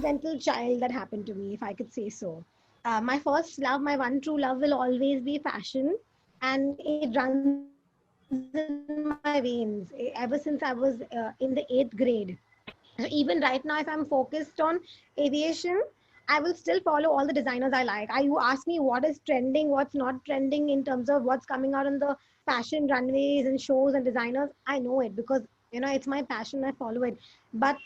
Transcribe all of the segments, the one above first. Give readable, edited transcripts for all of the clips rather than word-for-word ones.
accidental child that happened to me, if I could say so. My first love, my one true love will always be fashion, and it runs in my veins ever since I was in the 8th grade. So even right now, if I'm focused on aviation, I will still follow all the designers I like. You ask me what is trending, what's not trending in terms of what's coming out on the fashion runways and shows and designers. I know it because it's my passion. I follow it. But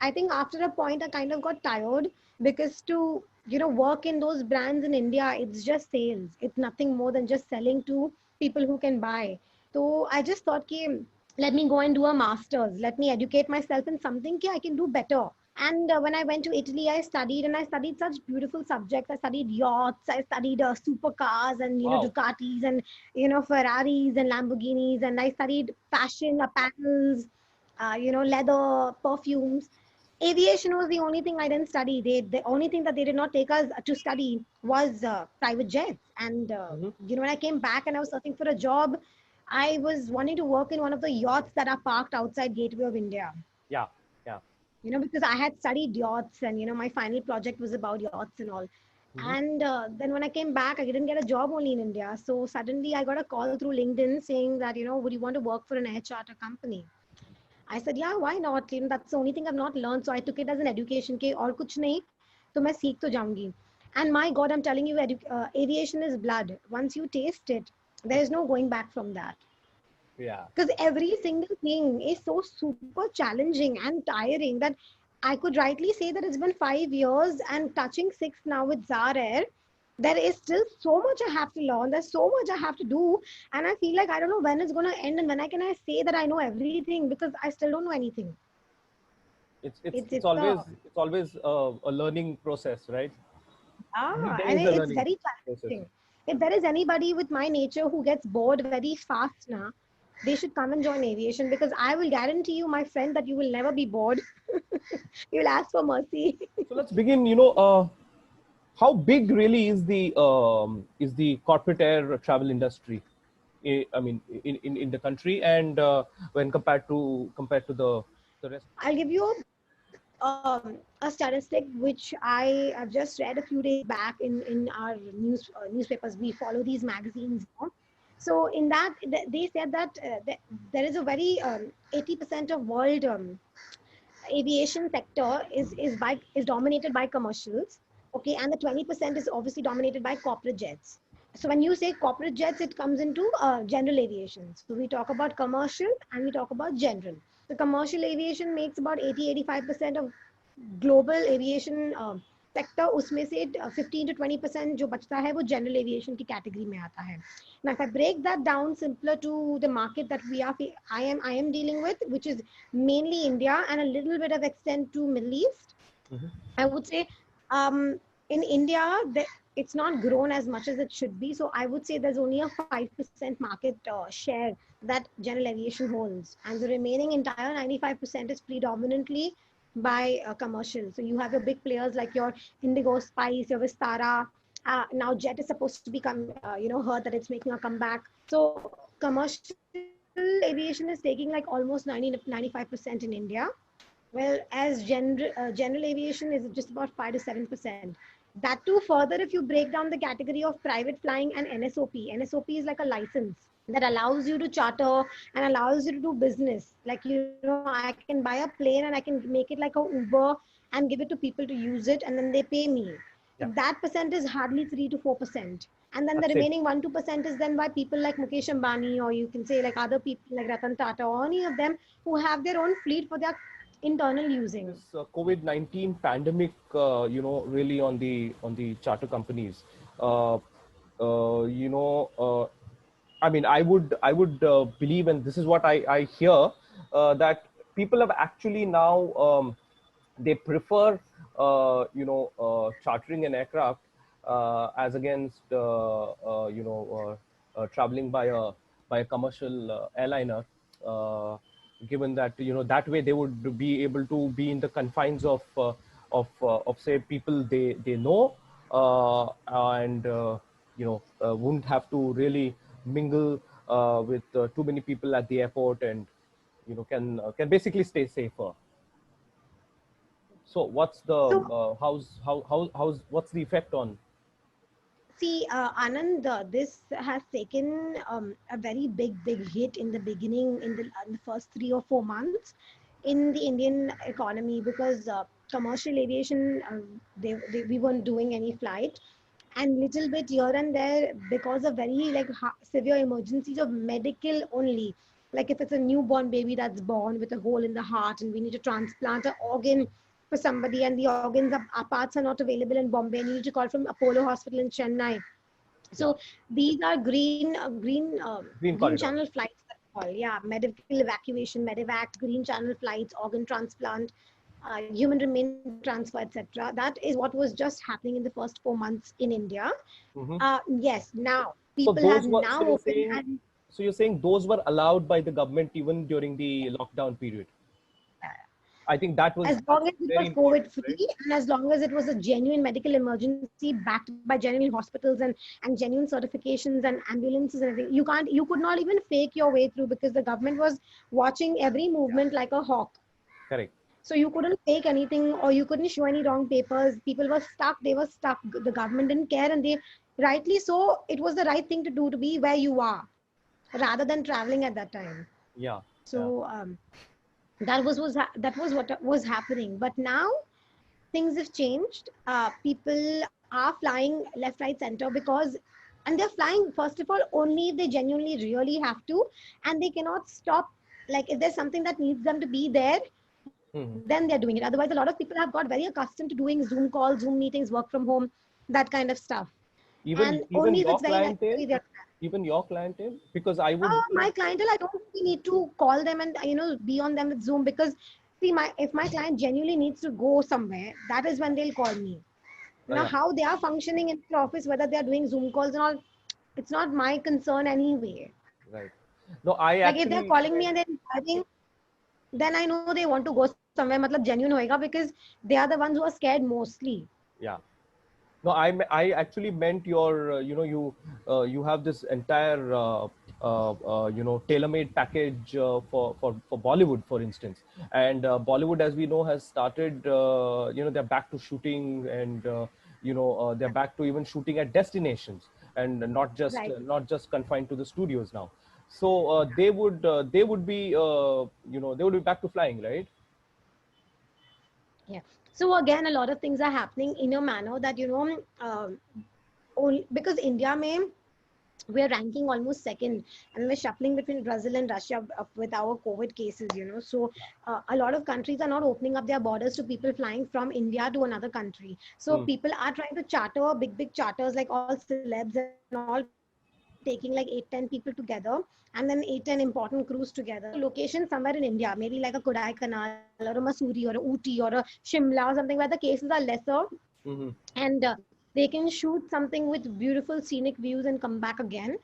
I think after a point, I kind of got tired because to work in those brands in India, it's just sales. It's nothing more than just selling to people who can buy. So I just thought, ki, let me go and do a master's. Let me educate myself in something I can do better. And when I went to Italy, I studied, and I studied such beautiful subjects. I studied yachts, I studied supercars, and Wow. Ducatis, and Ferraris and Lamborghinis, and I studied fashion, apparels, leather, perfumes. Aviation was the only thing I didn't study. The only thing that they did not take us to study was private jets. And Hmm. when I came back and I was searching for a job, I was wanting to work in one of the yachts that are parked outside Gateway of India. Yeah. Yeah. Because I had studied yachts, and my final project was about yachts and all. Hmm. And then when I came back, I didn't get a job only in India. So suddenly I got a call through LinkedIn saying that, would you want to work for an air charter company? I said, yeah, why not? That's the only thing I've not learned. So I took it as an education. Ke aur kuch nahi, to main seekh to jaungi. And my God, I'm telling you, aviation is blood. Once you taste it, there is no going back from that. Yeah. Because every single thing is so super challenging and tiring that I could rightly say that it's been 5 years and touching six now with Zar Air. There is still so much I have to learn. There's so much I have to do, and I feel like I don't know when it's gonna end and when I say that I know everything because I still don't know anything. It's it's It's it's it's a always it's always a learning process, right? Every day and is a it's learning very process. challenging. If there is anybody with my nature who gets bored very fast now, they should come and join aviation because I will guarantee you, my friend, that you will never be bored. You'll ask for mercy. So let's begin. How big really is the corporate air travel industry? I mean, in the country, and when compared to the rest. I'll give you a statistic which I have just read a few days back in our newspapers. We follow these magazines. So in that, they said that there is a very 80% of world aviation sector is dominated by commercials. Okay, and the 20% is obviously dominated by corporate jets. So when you say corporate jets, it comes into general aviation. So we talk about commercial and we talk about general. The commercial aviation makes about 80-85% of global aviation sector, उसमें से 15 to 20% जो बचता है वो general aviation की category में आता है. Now if I break that down simpler to the market that I am dealing with, which is mainly India and a little bit of extent to Middle East, Mhm. I would say in India, it's not grown as much as it should be. So I would say there's only a 5% market share that general aviation holds. And the remaining entire 95% is predominantly by commercial. So you have your big players like your Indigo, Spice, your Vistara. Now Jet is supposed to become, heard that it's making a comeback. So commercial aviation is taking like almost 90-95% in India, well, as general aviation is just about 5 to 7%. That too, further, if you break down the category of private flying and NSOP, NSOP is like a license that allows you to charter and allows you to do business. Like, I can buy a plane and I can make it like a Uber and give it to people to use it and then they pay me. Yeah, That percent is hardly 3 to 4%. And then the that's it. remaining 1-2% is then by people like Mukesh Ambani, or you can say like other people like Ratan Tata, or any of them who have their own fleet for their internal using. This COVID-19 pandemic, really on the charter companies. Uh, you know, I mean, I would believe, and this is what I hear, that people have actually now they prefer chartering an aircraft as against traveling by a commercial airliner, given that that way they would be able to be in the confines of say people they know, and wouldn't have to really mingle with too many people at the airport, and can basically stay safer. So what's the So what's the effect on? see, Anand, this has taken a very big hit in the beginning, in the first 3 or 4 months in the Indian economy, because commercial aviation, we weren't doing any flight, and little bit here and there because of very like severe emergencies of medical only. Like if it's a newborn baby that's born with a hole in the heart and we need to transplant an organ for somebody, and the organs are parts are not available in Bombay, and you need to call from Apollo Hospital in Chennai. Yeah, So these are green green corridor. channel flights. Yeah, medical evacuation, medevac, green channel flights, organ transplant, human remain transfer, etc. That is what was just happening in the first 4 months in India. Hmm. Yes, now So people have those were, so now you're opened, saying, and those were allowed by the government even during the lockdown period. I think that was as long as it very was important, COVID right? free, and as long as it was a genuine medical emergency backed by genuine hospitals and genuine certifications and ambulances and everything, you could not even fake your way through, because the government was watching every movement like a hawk. Correct. So you couldn't fake anything, or you couldn't show any wrong papers. People were stuck. They were stuck. The government didn't care, and they rightly so. It was the right thing to do, to be where you are rather than traveling at that time. Yeah, yeah. So that was what was happening. But now things have changed. People are flying left, right, center, because, and they're flying first of all only if they genuinely really have to, and they cannot stop. Like if there's something that needs them to be there, then they're doing it. Hmm. Otherwise, a lot of people have got very accustomed to doing Zoom calls, Zoom meetings, work from home, that kind of stuff. And only Even if it's your very necessary, clientele, they're. because I would. My clientele, I don't really need to call them and be on them with Zoom, because see, my if my client genuinely needs to go somewhere, that is when they'll call me. Now, Yeah, how they are functioning in the office, whether they are doing Zoom calls and all, it's not my concern anyway. right. No, I Like if they're actually calling me meant, and they're inquiring, then I know they want to go somewhere, matlab genuine hoega, because they are the ones who are scared mostly. yeah. No, I actually meant your, you have this entire, tailor-made package for Bollywood, for instance. And Bollywood, as we know, has started, they're back to shooting, and, they're back to even shooting at destinations, and Right. not just confined to the studios now. So they would be back to flying, right? Yeah. So again, a lot of things are happening in a manner that only because India may, we're ranking almost second, and we're shuffling between Brazil and Russia with our COVID cases. So a lot of countries are not opening up their borders to people flying from India to another country. So Hmm. people are trying to charter big charters, like all celebs and all, taking like 8-10 people together, and then 8-10 important crews together, location somewhere in India, maybe like a Kodaikanal or a Masuri or a Ooty or a Shimla or something, where the cases are lesser, Hmm. and they can shoot something with beautiful scenic views and come back again.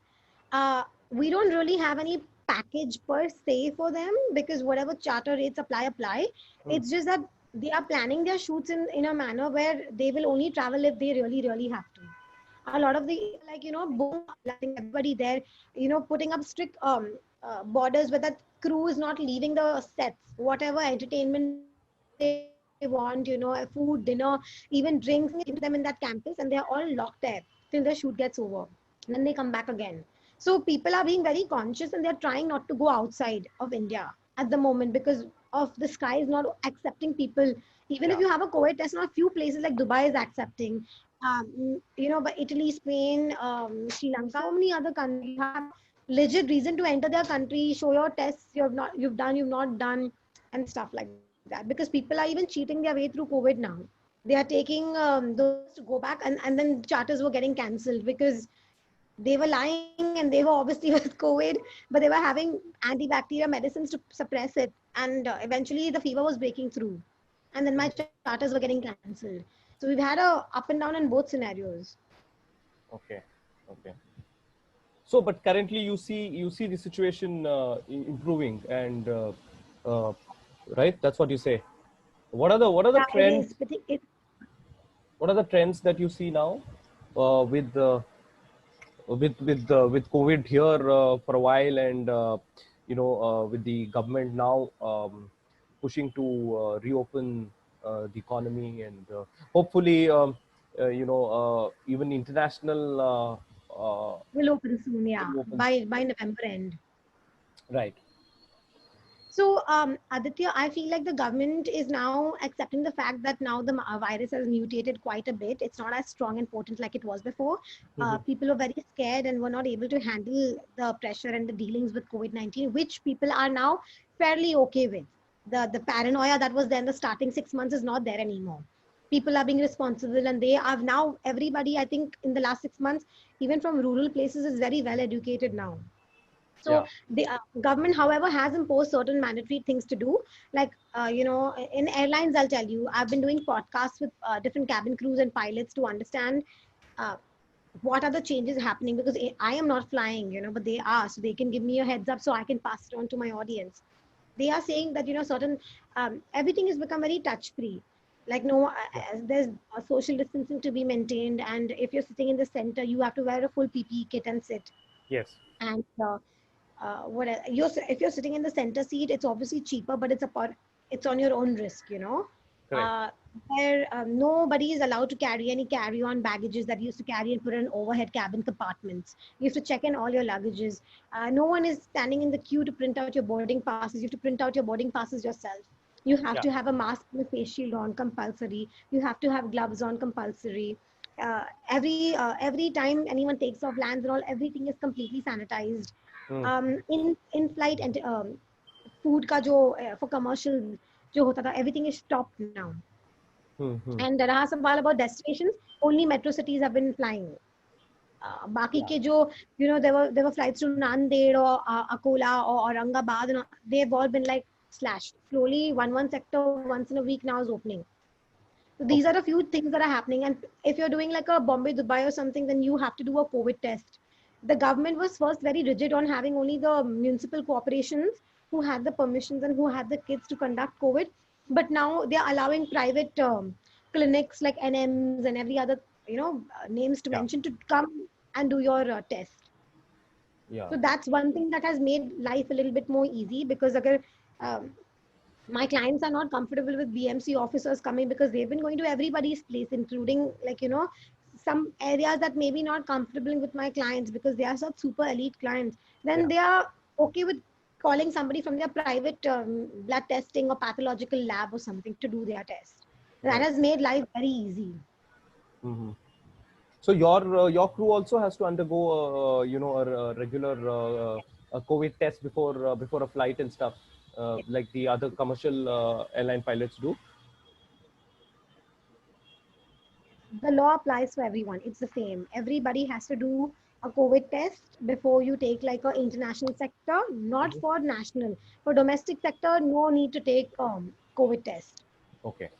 We don't really have any package per se for them, because whatever charter rates apply. Hmm. It's just that they are planning their shoots in a manner where they will only travel if they really have to. A lot of the, like booking, letting everybody there, putting up strict borders where that crew is not leaving the sets. Whatever entertainment they want, food, dinner, even drinks, everything is given to them in that campus, and they're all locked there till the shoot gets over, and then they come back again. So people are being very conscious, and they're trying not to go outside of India at the moment, because of the sky is not accepting people. Even if Yeah. you have a COVID test, now a few places like Dubai is accepting. But Italy, Spain, Sri Lanka, so many other countries, you have legit reason to enter their country, show your tests you've not done, and stuff like that. Because people are even cheating their way through COVID now. They are taking those to go back, and then charters were getting cancelled because they were lying, and they were obviously with COVID, but they were having antibacterial medicines to suppress it, and eventually the fever was breaking through, and then my charters were getting cancelled. So we've had a up and down in both scenarios. Okay. Okay. So, but currently you see the situation improving, and uh, right. That's what you say. What are the Yeah, it is. trends? But What are the trends that you see now with COVID here for a while, and with the government now pushing to reopen. the economy, and hopefully, even international Will open soon, yeah, will open by November end. right. So, Aditya, I feel like the government is now accepting the fact that now the virus has mutated quite a bit. It's not as strong and potent like it was before. Mhm. People are very scared and were not able to handle the pressure and the dealings with COVID-19, which people are now fairly okay with. The paranoia that was there in the starting 6 months is not there anymore. People are being responsible, and they are now, everybody, I think, in the last 6 months, even from rural places, is very well educated now. So Yeah. the government, however, has imposed certain mandatory things to do. Like, in airlines, I'll tell you, I've been doing podcasts with different cabin crews and pilots to understand uh, what are the changes happening, because I am not flying, but they are, so they can give me a heads up so I can pass it on to my audience. They are saying that, certain, everything has become very touch free. Like, no, Yeah. there's a social distancing to be maintained. And if you're sitting in the center, you have to wear a full PPE kit and sit. Yes. And if you're sitting in the center seat, it's obviously cheaper, but it's on your own risk. Correct. uh, where nobody is allowed to carry any carry-on baggages that you used to carry and put in overhead cabin compartments. You have to check in all your luggages. No one is standing in the queue to print out your boarding passes. You have to print out your boarding passes yourself. You have Yeah. to have a mask and a face shield on, compulsory. You have to have gloves on, compulsory. Every time anyone takes off, lands and all, everything is completely sanitized. Mm. In flight and food ka jo for commercial jo hota tha, everything is stopped now. Mm-hmm. And रहा सवाल about destinations, only metro cities have been flying. बाकी Yeah. के जो, there were flights to Nanded or Akola or Aurangabad, and they've all been like slashed slowly. One sector once in a week now is opening. So these are Okay. a few things that are happening. And if you're doing like a Bombay, Dubai or something, then you have to do a COVID test. The government was first very rigid on having only the municipal corporations who had the permissions and who had the kids to conduct COVID. But now they are allowing private clinics like NMs and every other, names to Yeah. mention, to come and do your test. Yeah. So that's one thing that has made life a little bit more easy, because agar, um, my clients are not comfortable with BMC officers coming, because they've been going to everybody's place, including, like, some areas that maybe not comfortable with my clients because they are such super elite clients. Then Yeah. they are okay with calling somebody from their private blood testing or pathological lab or something to do their test. That Right. has made life very easy. Mm-hmm. So your crew also has to undergo a regular a COVID test before a flight and stuff, like the other commercial airline pilots do. The law applies for everyone. It's the same. Everybody has to do a COVID test before you take like a international sector, not Mhm. for national. For domestic sector, no need to take COVID test. Okay.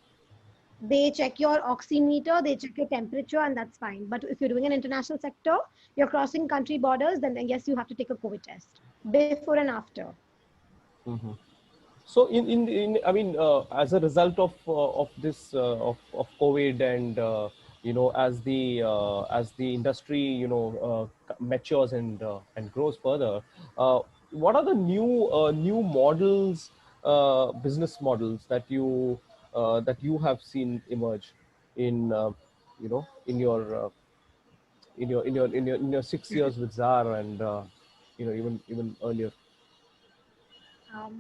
They check your oximeter, they check your temperature, and that's fine. But if you're doing an international sector, you're crossing country borders, then yes, you have to take a COVID test before and after. Mhm. So in I mean, as a result of this of COVID, and as the industry matures and grows further, what are the new models, business models that you have seen emerge in in your 6 years with ZAR, and even earlier. Um,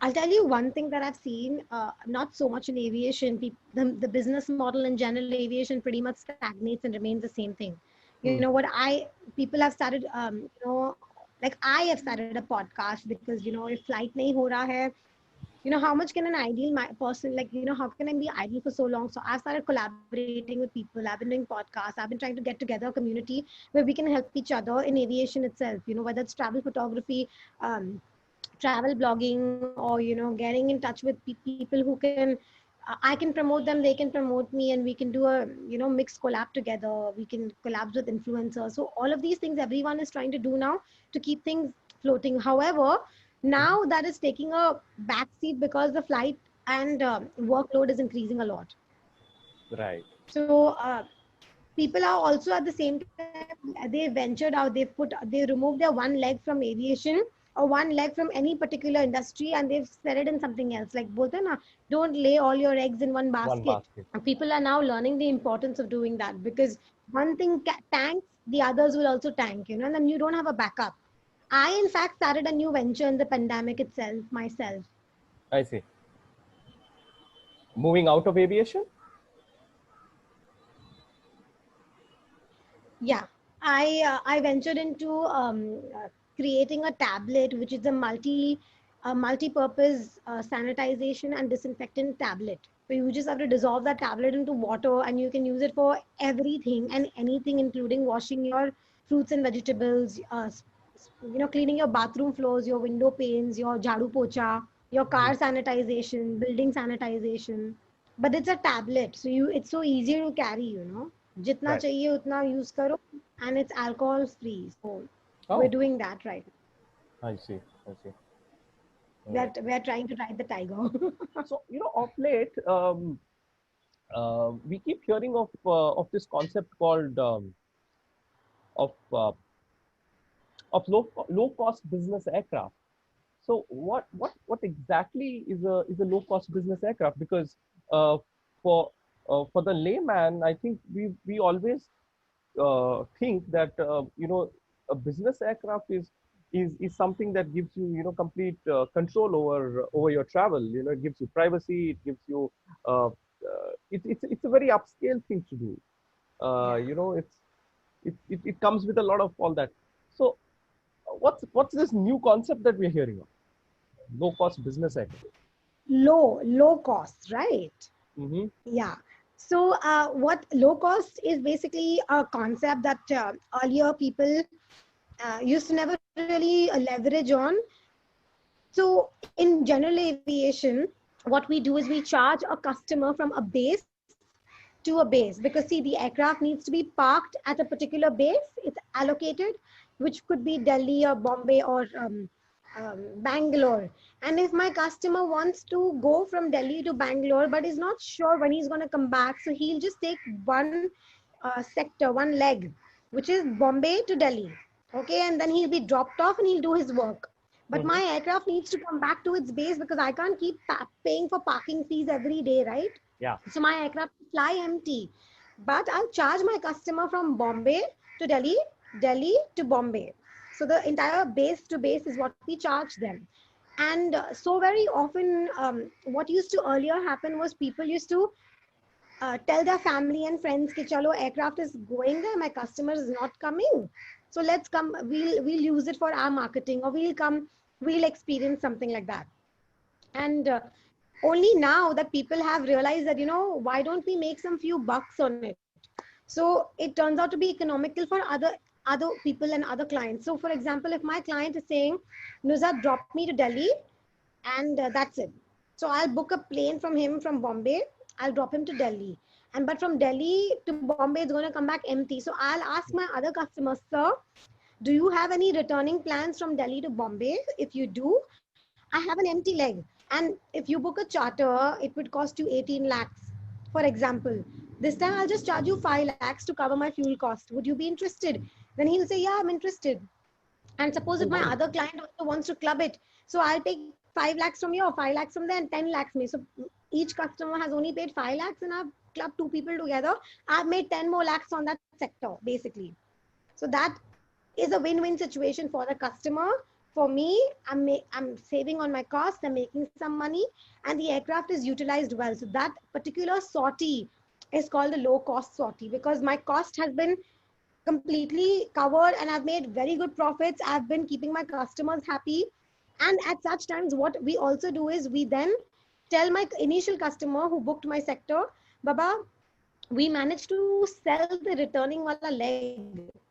I'll tell you one thing that I've seen, not so much in aviation. The business model in general aviation pretty much stagnates and remains the same thing. Hmm. People have started, like I have started a podcast because, if flight nahi ho raha hai, how much can an ideal person, like, how can I be idle for so long? So I've started collaborating with people. I've been doing podcasts. I've been trying to get together a community where we can help each other in aviation itself, whether it's travel photography, um, travel blogging, or getting in touch with people who can, I can promote them, they can promote me, and we can do a mixed collab together. We can collab with influencers. So all of these things everyone is trying to do now to keep things floating. However, Mhm. now that is taking a backseat because the flight and workload is increasing a lot. Right. So people are also at the same time, they ventured out, they removed their one leg from aviation or one leg from any particular industry and they've set it in something else. Like both, na, don't lay all your eggs in one One basket. basket. And people are now learning the importance of doing that, because one thing tanks, the others will also tank, and then you don't have a backup. I, in fact, started a new venture in the pandemic itself myself. I see. Moving out of aviation? Yeah, I ventured into creating a tablet, which is a multi-purpose sanitization and disinfectant tablet. So you just have to dissolve that tablet into water, and you can use it for everything and anything, including washing your fruits and vegetables, cleaning your bathroom floors, your window panes, your jhadu pocha, your car sanitization, building sanitization. But it's a tablet, so it's so easy to carry. जितना Right. चाहिए उतना use करो, and it's alcohol free. So we're Oh, doing that right now. I see. I see. All right. We're trying to ride the tiger. So, of late, we keep hearing of this concept called of uh, of low cost business aircraft. So what exactly is a low cost business aircraft? Because uh, for for the layman, I think we always think that a business aircraft is something that gives you complete control over your travel. It gives you privacy. It gives you it's a very upscale thing to do. Yeah. It comes with a lot of all that. So what's this new concept that we're hearing of? Low cost business aircraft. Low cost, right? Mm-hmm. Yeah. So what low cost is basically a concept that earlier people used to never really leverage on. So in general aviation, what we do is we charge a customer from a base to a base, because see, the aircraft needs to be parked at a particular base. It's allocated, which could be Delhi or Bombay or Bangalore. And if my customer wants to go from Delhi to Bangalore but is not sure when he's going to come back, so he'll just take one sector, one leg, which is Bombay to Delhi. Okay, and then he'll be dropped off and he'll do his work. But Mm-hmm. my aircraft needs to come back to its base, because I can't keep paying for parking fees every day, right? Yeah. So my aircraft fly empty. But I'll charge my customer from Bombay to Delhi, Delhi to Bombay. So the entire base to base is what we charge them. And so very often, what used to earlier happen was people used to tell their family and friends कि chalo aircraft is going there, my customer is not coming, so let's come, we'll use it for our marketing, or we'll experience something like that. And only now that people have realized that, why don't we make some few bucks on it. So it turns out to be economical for other people and other clients. So for example, if my client is saying, Nuzhat, drop me to Delhi, and that's it. So I'll book a plane from him from Bombay. I'll drop him to Delhi, and but from Delhi to Bombay, it's going to come back empty. So I'll ask my other customers, sir, do you have any returning plans from Delhi to Bombay? If you do, I have an empty leg. And if you book a charter, it would cost you 18 lakhs, for example. This time I'll just charge you 5 lakhs to cover my fuel cost. Would you be interested? Then he'll say, yeah, I'm interested. And suppose if Oh, my wow. other client also wants to club it, so I'll take 5 lakhs from you, 5 lakhs from there, and 10 lakhs me. So each customer has only paid 5 lakhs, and I've clubbed two people together. I've made 10 more lakhs on that sector, basically. So that is a win-win situation for the customer. For me, I'm saving on my cost, I'm making some money, and the aircraft is utilized well. So that particular sortie is called a low-cost sortie, because my cost has been completely covered and I've made very good profits. I've been keeping my customers happy. And at such times, what we also do is we then tell my initial customer who booked my sector, Baba, we managed to sell the returning wala leg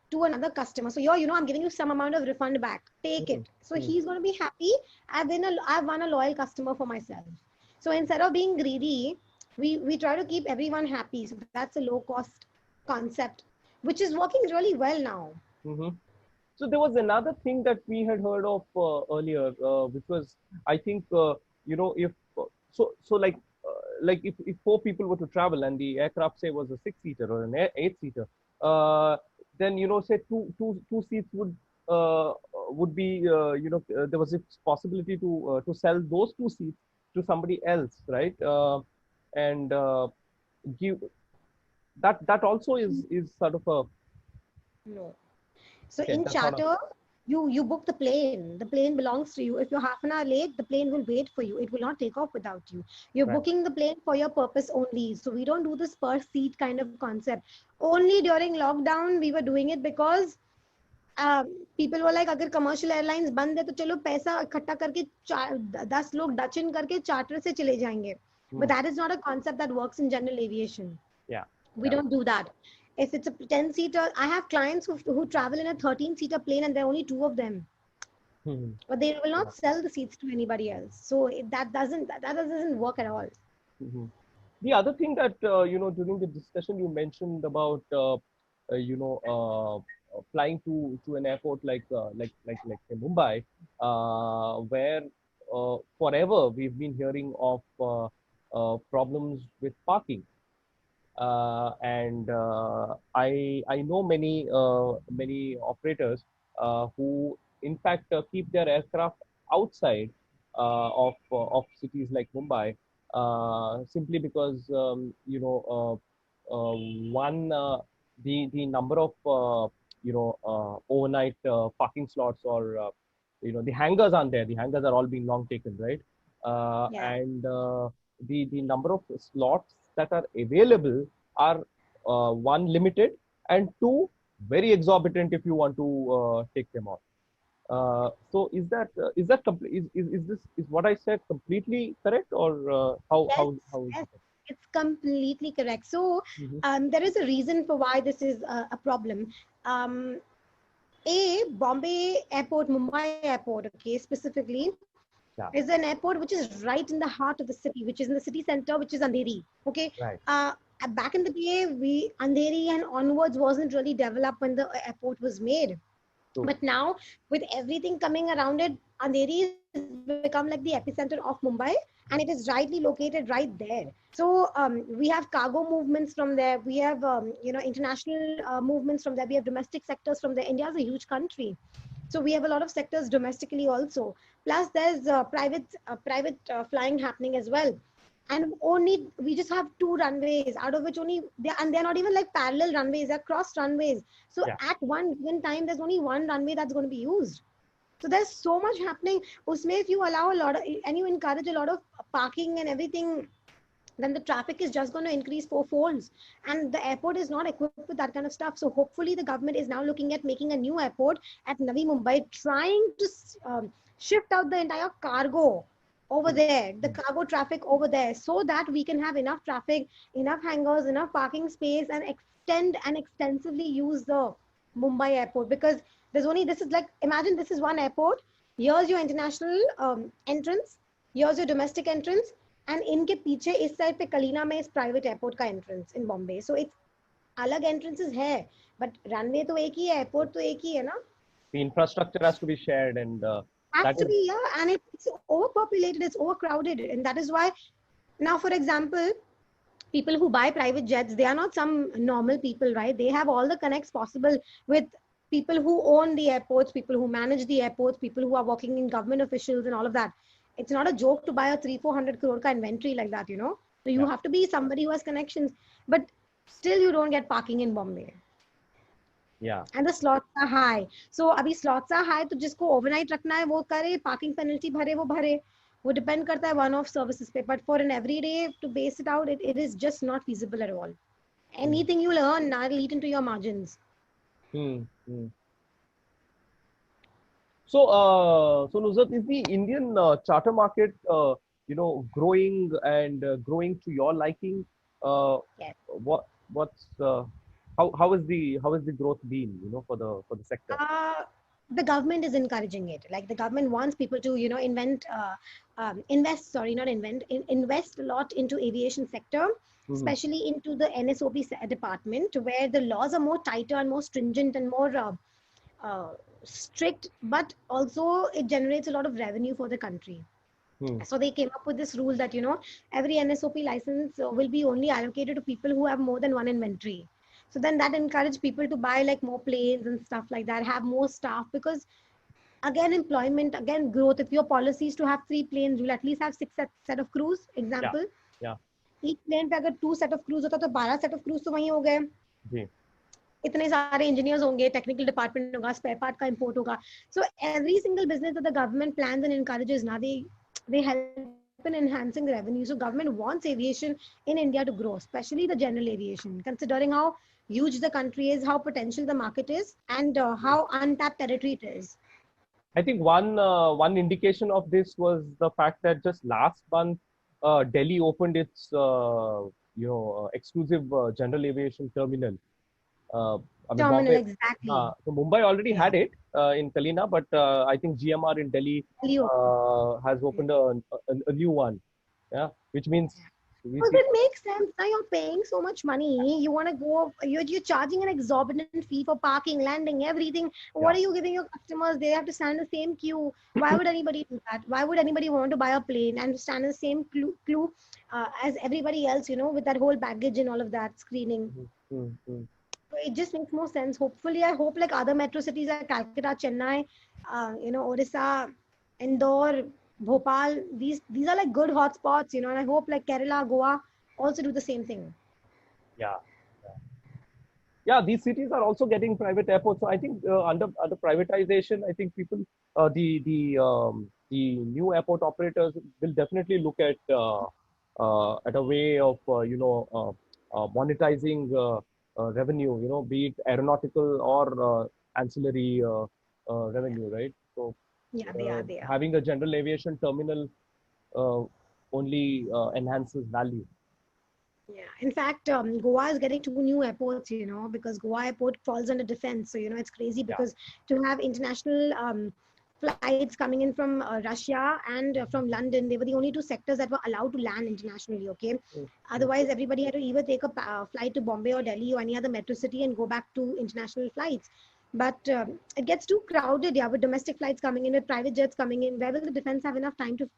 to another customer. So here, I'm giving you some amount of refund back. Take it. So Mm-hmm. he's going to be happy. I've won a loyal customer for myself. So instead of being greedy, we try to keep everyone happy. So that's a low cost concept, which is working really well now. Mm-hmm. So there was another thing that we had heard of earlier, which was, I think, if if four people were to travel and the aircraft say was a six-seater or an eight-seater, uh, then say two seats would be, there was a possibility to sell those two seats to somebody else, right? And give that also is sort of a, No. So okay, in that's not a, charter, you book the plane. The plane belongs to you. If you're half an hour late, the plane will wait for you. It will not take off without you. You're right. booking the plane for your purpose only. So we don't do this per seat kind of concept. Only during lockdown we were doing it because people were like, अगर commercial airlines बंद है तो चलो पैसा इकट्ठा करके 10 लोग Dutch इन करके चार्टर से चले जाएंगे. But that is not a concept that works in general aviation. Yeah. We don't do that. If it's a 10-seater, I have clients who travel in a 13-seater plane and there are only two of them. Mhm. But they will not sell the seats to anybody else. So that doesn't work at all. Mhm. The other thing that, during the discussion you mentioned about, flying to an airport like say Mumbai, where forever we've been hearing of problems with parking. And I know many operators who in fact keep their aircraft outside of cities like Mumbai, simply because one, the number of overnight parking slots, or the hangars aren't there. The hangars are all being long taken, right? Yeah. And the number of slots that are available are, one, limited, and two, very exorbitant if you want to take them on. So is this, is what I said completely correct, or Yes, how is yes, it? it's completely correct. So Mm-hmm. there is a reason for why this is a problem. Um, Bombay Airport, Mumbai Airport, okay, specifically, Yeah. is an airport which is right in the heart of the city, which is in the city center, which is Andheri. Okay. Right. Back in the day, Andheri and onwards wasn't really developed when the airport was made. True. But now, with everything coming around it, Andheri has become like the epicenter of Mumbai, and it is rightly located right there. So we have cargo movements from there. We have international movements from there. We have domestic sectors from there. India is a huge country, so we have a lot of sectors domestically also. Plus, there's private flying happening as well. And only we just have two runways, out of which only and they're not even like parallel runways; they're cross runways. So Yeah. at one given time, there's only one runway that's going to be used. So there's so much happening. Usme, if you allow a lot of, and you encourage a lot of parking and everything, then the traffic is just going to increase fourfolds. And the airport is not equipped with that kind of stuff. So hopefully the government is now looking at making a new airport at Navi Mumbai, trying to shift out the entire cargo over there, the cargo traffic over there, so that we can have enough traffic, enough hangars, enough parking space, and extend and extensively use the Mumbai airport. Because there's only, this is like, imagine this is one airport. Here's your international entrance. Here's your domestic entrance. And इनके पीछे इस side पे कलीना में इस private airport का entrance in Bombay. So it's अलग entrances है, but runway तो एक ही है, एयरपोर्ट तो एक ही है ना. The infrastructure has to be shared, and Has that to is, be, yeah, and it's overpopulated, it's overcrowded, and that is why now, for example, people who buy private jets, they are not some normal people, right? They have all the connects possible with people who own the airports, people who manage the airports, people who are working in government officials and all of that. It's not a joke to buy a 300-400 crore ka inventory like that, So you yeah. have to be somebody who has connections, but still you don't get parking in Bombay. Yeah. And the slots are high. So abhi slots are high, तो जिसको overnight रखना है वो करे, parking penalty भरे वो भरे. वो depend करता है one-off services पे. But for an everyday to base it out, it is just not feasible at all. Anything you'll earn now will eat into your margins. Hmm. So, Nusrat, is the Indian charter market, growing and growing to your liking? Yes. What's how is the growth been, for the sector? The government is encouraging it. Like the government wants people to, invest a lot into aviation sector, especially into the NSOP department, where the laws are more tighter and more stringent and more strict, but also it generates a lot of revenue for the country. So they came up with this rule that, every NSOP license will be only allocated to people who have more than one inventory. So then that encouraged people to buy like more planes and stuff like that, have more staff, because Again, employment, again, growth. If your policy is to have 3 planes, you'll at least have 6 set of crews. Yeah. Example, Yeah. each plane पे अगर 2 set of crews होता तो 12 set of crews तो वहीं हो गए. जी. इतने सारे engineers होंगे, technical department होगा, spare part का import होगा. So every single business that the government plans and encourages now, they help in enhancing revenue. So government wants aviation in India to grow, especially the general aviation, considering how huge the country is, how potential the market is, and how untapped territory it is. I think one indication of this was the fact that just last month, Delhi opened its exclusive general aviation terminal. I mean, Terminal, Bombay. exactly. So Mumbai already Yeah. had it in Kalina, but I think GMR in Delhi has opened a new one. Yeah, which means we Because see. it makes sense. Now you're paying so much money. You want to go, you're charging an exorbitant fee for parking, landing, everything. What Yeah. are you giving your customers? They have to stand in the same queue. Why would anybody do that? Why would anybody want to buy a plane and stand in the same queue as everybody else, with that whole baggage and all of that screening? Mm-hmm. So it just makes more sense. Hopefully, I hope like other metro cities like Calcutta, Chennai, Odisha, Indore, Bhopal, these are like good hotspots, and I hope like Kerala, Goa also do the same thing. Yeah. Yeah, these cities are also getting private airports. So I think under privatization, I think people, the new airport operators will definitely look at a way of monetizing revenue. Be it aeronautical or ancillary revenue, right? So Yeah, they are. having a general aviation terminal uh, only enhances value. Yeah. In fact, Goa is getting 2 new airports, because Goa airport falls under defense. So, it's crazy Yeah. because to have international flights coming in from Russia and from London, they were the only 2 sectors that were allowed to land internationally. Okay. Otherwise, everybody had to either take a flight to Bombay or Delhi or any other metro city and go back to international flights. But it gets too crowded, yeah, with domestic flights coming in, with private jets coming in. Where will the defense have enough time to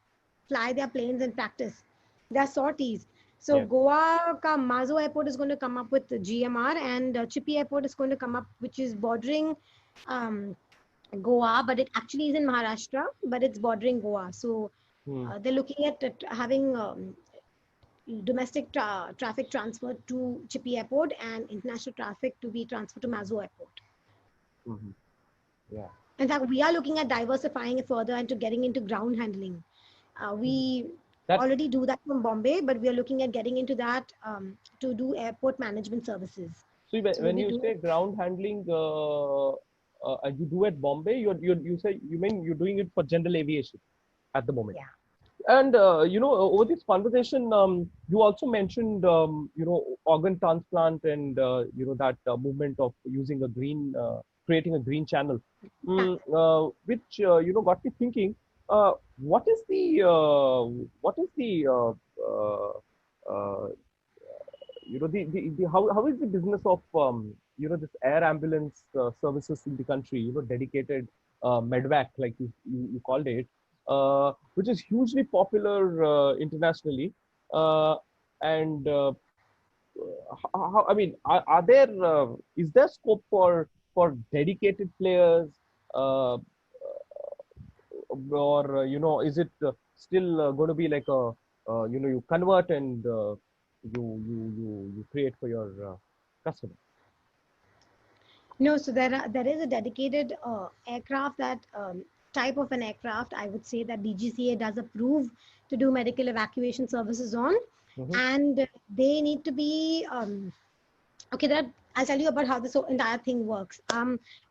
fly their planes and practice their sorties? So Yeah. Goa ka Mazo airport is going to come up with GMR, and Chippy airport is going to come up, which is bordering um, Goa, but it actually is in Maharashtra, but it's bordering Goa. So they're looking at having domestic traffic transferred to Chippy airport and international traffic to be transferred to Mazo airport. Mm-hmm. Yeah. In fact, we are looking at diversifying it further and to getting into ground handling. We already do that from Bombay, but we are looking at getting into that to do airport management services. So when you say ground handling, you do at Bombay, you mean you're doing it for general aviation at the moment. Yeah. And over this conversation, you also mentioned organ transplant and that movement of using creating a green channel, which got me thinking. What is the how is the business of this air ambulance services in the country, dedicated medvac, like you called it, which is hugely popular internationally, and how, I mean, are there is there scope for dedicated players, or is it still going to be like a you convert and you create for your customer? No, so there is a dedicated aircraft that type of an aircraft, I would say, that DGCA does approve to do medical evacuation services on, and they need to be okay. I'll tell you about how this entire thing works.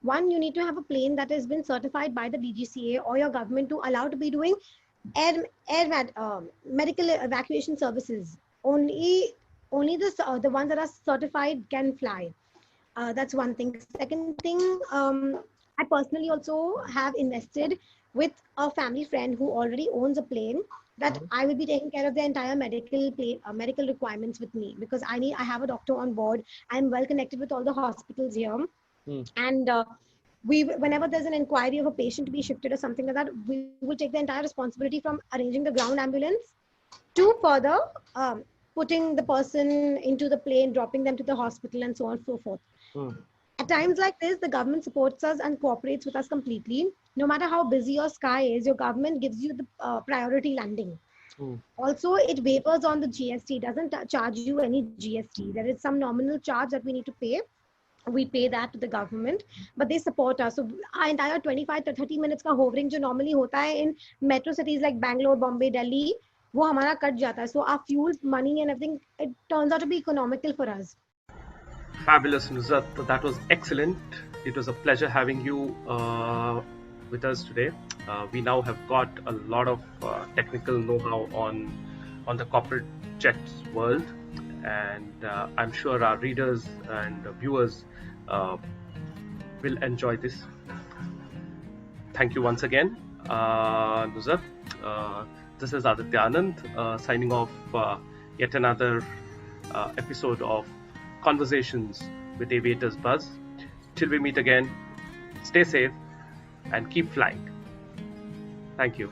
One, you need to have a plane that has been certified by the DGCA or your government to allow to be doing medical evacuation services. Only the ones that are certified can fly. That's one thing. Second thing, I personally also have invested with a family friend who already owns a plane, that I will be taking care of the entire medical requirements with me, because I have a doctor on board. I'm well connected with all the hospitals here, and whenever there's an inquiry of a patient to be shifted or something like that, we will take the entire responsibility from arranging the ground ambulance to further putting the person into the plane, dropping them to the hospital, and so on and so forth. At times like this, the government supports us and cooperates with us completely. No matter how busy your sky is, your government gives you the priority landing. Also, it waivers on the GST, doesn't charge you any GST. There is some nominal charge that we need to pay. We pay that to the government, but they support us. So our entire 25 to 30 minutes का hovering जो normally होता है in metro cities like Bangalore, Bombay, Delhi, वो हमारा cut जाता है. So our fuel, money and everything, it turns out to be economical for us. Fabulous, Nusrat. That was excellent. It was a pleasure having you with us today. We now have got a lot of technical know-how on the corporate jets world, and I'm sure our readers and viewers will enjoy this. Thank you once again, Nusrat. This is Aditya Anand signing off yet another episode of Conversations with Aviators Buzz. Till we meet again, stay safe and keep flying. Thank you.